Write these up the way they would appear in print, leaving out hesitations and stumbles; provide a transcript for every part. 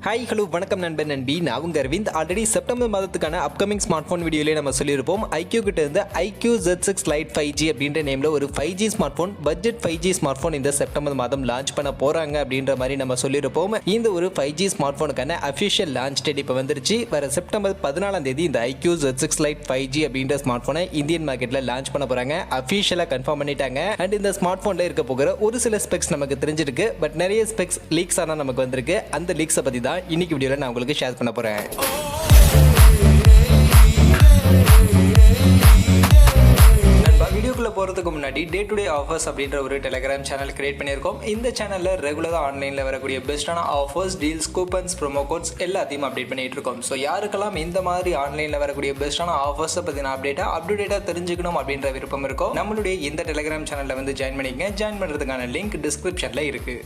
Hi hello வணக்கம் நண்பன் நண்பி, நான் உங்கள் அரவிந்த். ஆல்ரெடி செப்டம்பர் மாதத்துக்கான அப்கமிங் ஸ்மார்ட் ஃபோன் வீடியோலேயே நம்ம சொல்லியிருப்போம். IQoo கிட்ட இருந்து IQoo Z6 Lite 5G அப்படின்ற நேமில் ஒரு 5G smart phone, budget 5G smart phone இந்த செப்டம்பர் மாதம் லான்ச் பண்ண போகிறாங்க அப்படின்ற மாதிரி நம்ம சொல்லியிருப்போம். இந்த ஒரு 5G ஸ்மார்ட் ஃபோனுக்கான அஃபிஷியல் லான்ச் டேட் இப்போ வந்துருச்சு. வர செப்டம்பர் 14 இந்த IQoo Z6 Lite 5G அப்படின்ற ஸ்மார்ட் ஃபோனை இந்தியன் மார்க்கெட்டில் லான்ச் பண்ண போகிறாங்க. அஃபிஷியலாக கன்ஃபார்ம் பண்ணிட்டாங்க. அண்ட் இந்த ஸ்மார்ட் ஃபோனில் இருக்க போகிற ஒரு சில ஸ்பெக்ஸ் நமக்கு தெரிஞ்சிருக்கு. பட் நிறைய ஸ்பெக்ஸ் லீக்ஸ் ஆனால் நமக்கு வந்திருக்கு. அந்த லீக்ஸை பற்றி தான் இன்னைக்கு வீடியோல நான் உங்களுக்கு ஷேர் பண்ண போறேன். வீடியோக்குள்ள போறதுக்கு முன்னாடி டே டு டே ஆஃபர்ஸ் அப்படின்ற ஒரு டெலிகிராம் சேனல் கிரியேட் பண்ணியிருக்கோம். இந்த சேனல்ல ரெகுலரா ஆன்லைன்ல வரக்கூடிய பெஸ்டான offers, deals, coupons, promo quotes எல்லாத்தையும் அப்டேட் பண்ணிட்டு இருக்கோம். ஸோ யாருக்கெல்லாம் இந்த மாதிரி ஆன்லைன்ல வரக்கூடிய பெஸ்டான ஆஃபர்ஸை பத்தின அப்டேட்டா தெரிஞ்சுக்கணும் அப்படின்ற விருப்பம் இருக்கோ நம்மளுடைய இந்த டெலிகிராம் சேனல்ல வந்து ஜாயின் பண்ணிக்கங்க. ஜாயின் பண்றதுக்கான லிங்க் டிஸ்கிரிப்ஷன்ல இருக்கு.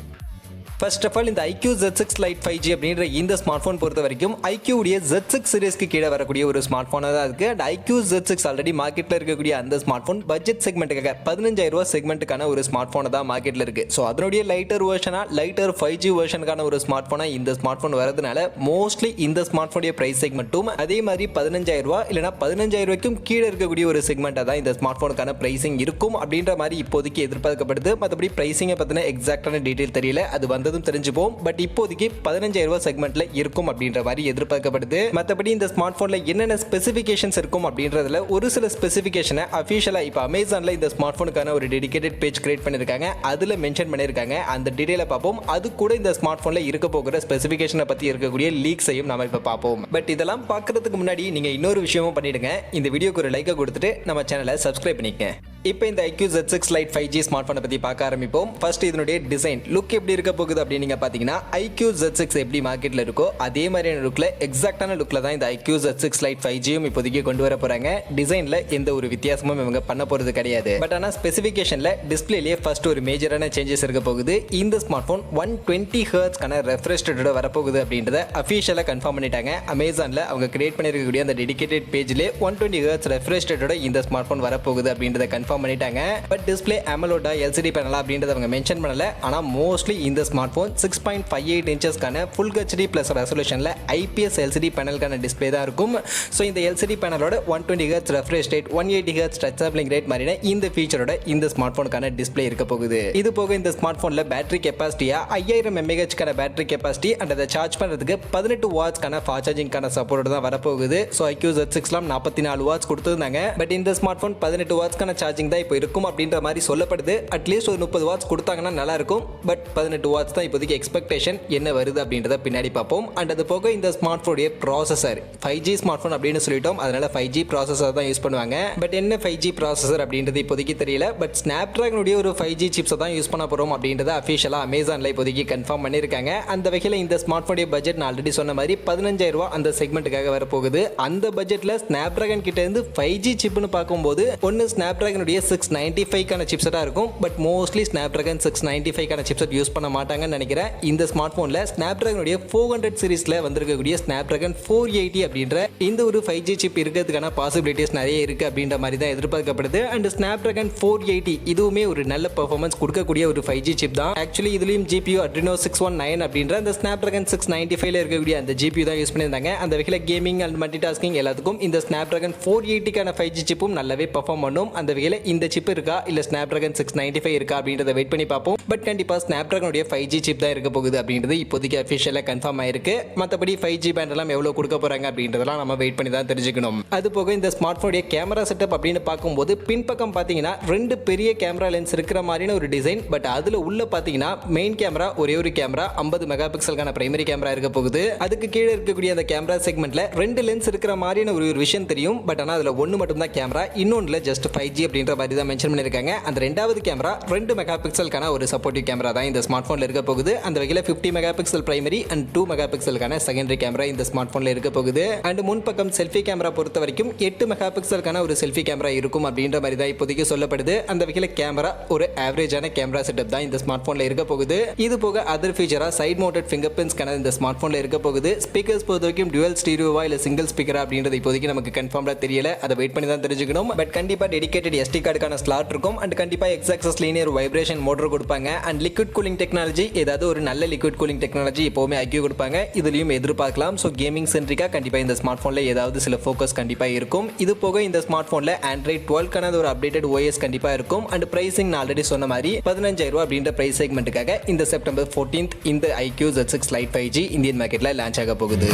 ஃபர்ஸ்ட் ஆஃப் ஆல் இந்த IQoo Z6 Lite 5G அப்படின்ற இந்த ஸ்மார்ட் ஃபோன் பொறுத்த வரைக்கும் IQoo உடைய Z6 சீரிஸ்க்கு கீழே வரக்கூடிய ஒரு ஸ்மார்ட் ஃபோனாக தான் இருக்குது. அண்ட் IQoo Z6 ஆல்ரெடி மார்க்கெட்டில் இருக்கக்கூடிய அந்த ஸ்மார்ட் ஃபோன் பட்ஜெட் செக்மெண்ட்டுக்காக 15,000 செக்மெண்ட்டுக்கான ஒரு ஸ்மார்ட் ஃபோனை தான் மார்க்கெட்டில் இருக்குது. ஸோ அதனுடைய லைட்டர் 5G வெர்ஷனுக்கான ஒரு ஸ்மார்ட் ஃபோனாக இந்த ஸ்மார்ட் ஃபோன் வரதுனால மோஸ்ட்லி இந்த ஸ்மார்ட் ஃபோனுடைய ப்ரைஸ் செக்மெண்ட்டும் அதே மாதிரி 15,000 இல்லைனா 15,000 கீழே இருக்கக்கூடிய ஒரு செக்மெண்ட்டாக தான் இந்த ஸ்மார்ட் ஃபோனுக்கான ப்ரைசிங் இருக்கும் அப்படின்ற மாதிரி இப்போதைக்கு எதிர்பார்க்கப்படுது. மற்றபடி ப்ரைசிங்கை பற்றின எக்ஸாக்டான டீட்டெயில் தெரியல, அது வந்து தெரிஞ்சுப்போம். பட் இப்போதைக்கு 15,000 செக்மெண்ட்ல இருக்கும் அப்படின்ற மாதிரி எதிர்பார்க்கப்படுது. மற்றபடி இந்த ஸ்மார்ட் போன்ல என்னென்ன ஸ்பெசிஃபிகேஷன்ஸ் இருக்கும் அப்படின்றதுல ஒரு சில ஸ்பெசிஃபிகேஷனை அஃபிஷியலா இப்போ அமேசான்ல இந்த ஸ்மார்ட் போனுக்கான ஒரு டெடிகேட்டட் பேஜ் கிரியேட் பண்ணிருக்காங்க. அதுல மென்ஷன் பண்ணிருக்காங்க. அந்த டீடைலை பார்ப்போம். அது கூட இந்த ஸ்மார்ட் போன்ல இருக்க போகிற ஸ்பெசிஃபிகேஷனை பத்தி இருக்கக்கூடிய லீக்ஸையும் நாம இப்ப பார்ப்போம். பட் இதெல்லாம் பார்க்கறதுக்கு முன்னாடி நீங்க இன்னொரு விஷயமும் பண்ணிடுங்க. இந்த வீடியோக்கு ஒரு லைக்கை கொடுத்துட்டு நம்ம சேனலை சப்ஸ்கிரைப் பண்ணிக்கங்க. இப்போ இந்த IQoo Z6 Lite 5G smart போனை பத்தி பார்க்க ஆரம்பிப்போம். ஃபர்ஸ்ட் இதனுடைய டிசைன் லுக் எப்படி இருக்க போகுது அப்படின்னு நீங்க பாத்தீங்கன்னா IQoo Z6 எப்படி மார்க்கெட்ல இருக்கோ அதே மாதிரியான லுக்ல எக்ஸாக்டான லுக்ல தான் இந்த IQoo Z6 Lite 5Gயும் இப்போதைக்கு கொண்டு வர போறாங்க. டிசைன்ல எந்த ஒரு வித்தியாசமும் இவங்க பண்ண போறது கிடையாது. பட் ஆனா ஸ்பெசிஃபிகேஷன்ல டிஸ்பிளேலயே ஃபர்ஸ்ட் ஒரு மேஜரான சேஞ்சஸ் இருக்க போகுது. இந்த ஸ்மார்ட் போன் 120 ஹெர்ட்ஸ்க்கான ரெஃப்ரெஷ் ரேட்டோட வரப்போகுது அப்படின்றத அஃபிஷியலா கன்ஃபார்ம் பண்ணிட்டாங்க. அமேசான்ல அவங்க கிரியேட் பண்ணிருக்கக்கூடிய அந்த டெடிகேட்டட் பேஜ்ல 120 ஹெர்ட்ஸ் ரெஃப்ரெஷ் ரேட்டோட இந்த ஸ்மார்ட் போன் வரப்போகுது அப்படின்றத கன்ஃபார்ம் பண்ணிட்டாங்க. But display AMOLED LCD panel அப்படின்றத அவங்க மென்ஷன் பண்ணல. ஆனா மோஸ்ட்லி இந்த ஸ்மார்ட் போன் 6.58 இன்ச்சஸ்க்கான ஃபுல் HD பிளஸ் ரெசல்யூஷன்ல IPS LCD பேனலுக்கான டிஸ்ப்ளே தான் இருக்கும். ஸோ இந்த LCD பேனலோட 120 hertz refresh rate, 180 hertz touch sampling rate மாதிரியான இந்த ஃபீச்சரோட இந்த ஸ்மார்ட் போனுக்கான டிஸ்ப்ளே இருக்க போகுது. இது போக இந்த ஸ்மார்ட் போன்ல பேட்டரி கெப்பாசிட்டியா 5000 mAh பேட்டரி கெப்பாசிட்டி அண்ட் அதை சார்ஜ் பண்றதுக்கு 18 வாட்ஸ்க்கான ஃபாஸ்ட் சார்ஜிங்கான சப்போர்ட் தான் வரப்போகுது. ஸோ IQoo Z6 44 வாட்ஸ் கொடுத்துருந்தாங்க. பட் இந்த ஸ்மார்ட் போன் 18 வாட்ஸ்க்கான சார்ஜிங் தான் இப்போ இருக்கும் அப்படின்ற மாதிரி சொல்லப்படுது. அட்லீஸ்ட் ஒரு 30 வாட்ஸ் கொடுத்தாங்கன்னா நல்லா இருக்கும். பட் 18 வாட்ஸ் தான் இப்போதைக்கு எக்ஸ்பெக்டேஷன். என்ன வருது அப்படின்றத பின்னாடி பார்ப்போம். அண்ட் அது போக இந்த ஸ்மார்ட் போனுடைய ப்ராசஸர் 5G ஸ்மார்ட் போன் அப்படின்னு சொல்லிட்டோம். அதனால 5G ப்ராசஸர் தான் யூஸ் பண்ணுவாங்க. பட் என்ன 5G ப்ராசஸர் அப்படின்றது இப்போதைக்கு தெரியல. பட் Snapdragon உடைய ஒரு 5G சிப்ஸ் தான் யூஸ் பண்ண போறோம் அப்படின்றத அஃபிஷியலா அமேசான்ல இப்போதைக்கு கன்ஃபார்ம் பண்ணிருக்காங்க. அந்த வகையில் இந்த ஸ்மார்ட் போனுடைய பட்ஜெட் நான் ஆல்ரெடி சொன்ன மாதிரி 15,000 அந்த செக்மெண்ட்டுக்காக வரப்போகுது. அந்த பட்ஜெட்ல Snapdragon கிட்ட இருந்து 5G சிப்னு பார்க்கும்போது ஒன்னு Snapdragon உடைய 695 சிப்செட்டா இருக்கும். But mostly Snapdragon 695 chipset use பண்ண மாட்டாங்கன்னு நினைக்கிறேன். இந்த ஸ்மார்ட் போன்ல Snapdragon உடைய 400 சீரிஸ்ல வந்திருக்கக்கூடிய Snapdragon 480 அப்படின்ற இந்த ஒரு 5G சிப் இருக்கிறதுக்கான பாசிபிலிட்டிஸ் நிறைய இருக்கு அப்படின்ற மாதிரி தான் எதிர்பார்க்கப்படுது. அண்ட் Snapdragon 480 இதுவுமே ஒரு நல்ல பெர்ஃபார்மன்ஸ் கொடுக்கக்கூடிய ஒரு 5G சிப் தான். ஆக்சுவலி இதுலயும் GPU Adreno 619 அப்படின்ற அந்த Snapdragon 695ல இருக்கக்கூடிய அந்த GPU தான் யூஸ் பண்ணியிருந்தாங்க. அந்த வகையில் கேமிங் அண்ட் மல்டி டாஸ்கிங் எல்லாத்துக்கும் இந்த Snapdragon 480 5G சிப்பும் நல்லாவே பெர்ஃபார்ம் பண்ணும். அந்த வகையில் இந்த சிப் இருக்கா இல்ல Snapdragon 695 இருக்கா அப்படின்றத வெயிட் பண்ணி பார்ப்போம். பட் கண்டிப்பா Snapdragon உடைய 5G சிப் தான் இருக்க போகுது அப்படின்றது இப்போதைக்கு அஃபிஷியலா கன்ஃபார்ம் ஆயிருக்கு. மற்றபடி 5G பேண்ட் எல்லாம் எவ்வளவு கொடுக்க போறாங்க அப்படின்றதெல்லாம் நம்ம வெயிட் பண்ணி தான் தெரிஞ்சுக்கணும். அது போக இந்த ஸ்மார்ட் போனுடைய கேமரா செட்டப் அப்படின்னு பார்க்கும்போது பின்பக்கம் பாத்தீங்கன்னா 2 பெரிய கேமரா லென்ஸ் இருக்கிற மாதிரியான ஒரு டிசைன். பட் அதுல உள்ள பாத்தீங்கன்னா மெயின் கேமரா ஒரே ஒரு கேமரா 50 மெகா பிக்சலுக்கான பிரைமரி கேமரா இருக்க போகுது. அதுக்கு கீழே இருக்கக்கூடிய அந்த கேமரா செக்மெண்ட்ல 2 லென்ஸ் இருக்கிற மாதிரியான ஒரு விஷயம் தெரியும். பட் ஆனா அதுல ஒன்னு மட்டும் தான் கேமரா, இன்னொன்னுல ஜஸ்ட் 5G அப்படின்ற மாதிரி தான் மென்ஷன் பண்ணிருக்காங்க. அந்த ரெண்டாவது கேமரா 2 மெகா பிக்சலுக்கான ஒரு சப்போர்ட்டிவ் கேமரா தான் இந்த ஸ்மார்ட் போன்ல இருக்க போகுது. அந்த வகையில் 50 mega pixel primary and 2 mega பிக்சலுக்கான செகண்டரி கேமரா இந்த ஸ்மார்ட் போன்ல இருக்க போகுது. அண்ட் முன்பக்கம் செல்ஃபி கேமரா பொறுத்த வரைக்கும் 8 மெகா பிக்சலுக்கான ஒரு செல்ஃபி கேமரா இருக்கும் அப்படின்ற மாதிரி தான் இப்போதைக்கு சொல்லப்படுது. அந்த வகையில் கேமரா ஒரு ஆவரேஜான கேமரா செட்டப் தான் இந்த ஸ்மார்ட் போன்ல இருக்க போகுது. இது போக அதர் ஃபீச்சரா சைட் மவுண்டட் ஃபிங்கர் பிரிண்ட்ஸ்க்கான இந்த ஸ்மார்ட் போன்ல இருக்க போகுது. ஸ்பீக்கர்ஸ் பொறுத்த வரைக்கும் டுவல் ஸ்டீரியோவா இல்ல சிங்கிள் ஸ்பீக்கரா அப்படின்றது இப்போதைக்கு நமக்கு கன்ஃபார்ம்டா தெரியல. அதை வெயிட் பண்ணி தான் தெரிஞ்சுக்கணும். பட் கண்டிப்பா டெடிகேட்டட் SD SD கார்டுக்கான ஸ்லாட் இருக்கும் அண்ட் கண்டிப்பாக X access linear vibration motor கொடுப்பாங்க அண்ட் லிக்விட் கூலிங் டெக்னாலஜி ஏதாவது ஒரு நல்ல லிக்விட் கூலிங் டெக்னாலஜி எப்போவுமே IQoo கொடுப்பாங்க. இதுலையும் எதிர்பார்க்கலாம். ஸோ கேமிங் சென்ட்ரிக்காக கண்டிப்பாக இந்த ஸ்மார்ட் ஃபோனில் ஏதாவது சில ஃபோக்கஸ் கண்டிப்பாக இருக்கும். இது போக இந்த ஸ்மார்ட் ஃபோனில் Android 12க்கான ஒரு அப்டேட்டட் OS கண்டிப்பாக இருக்கும் அண்ட் பிரைசிங் நான் ஆல்ரெடி சொன்ன மாதிரி 15,000 அப்படின்ற பிரைஸ் செக்மெண்ட்டுக்காக இந்த செப்டம்பர் 14th இந்த IQoo Z6 Lite 5G Indian மார்க்கெட்டில் லான்ச் ஆக போகுது.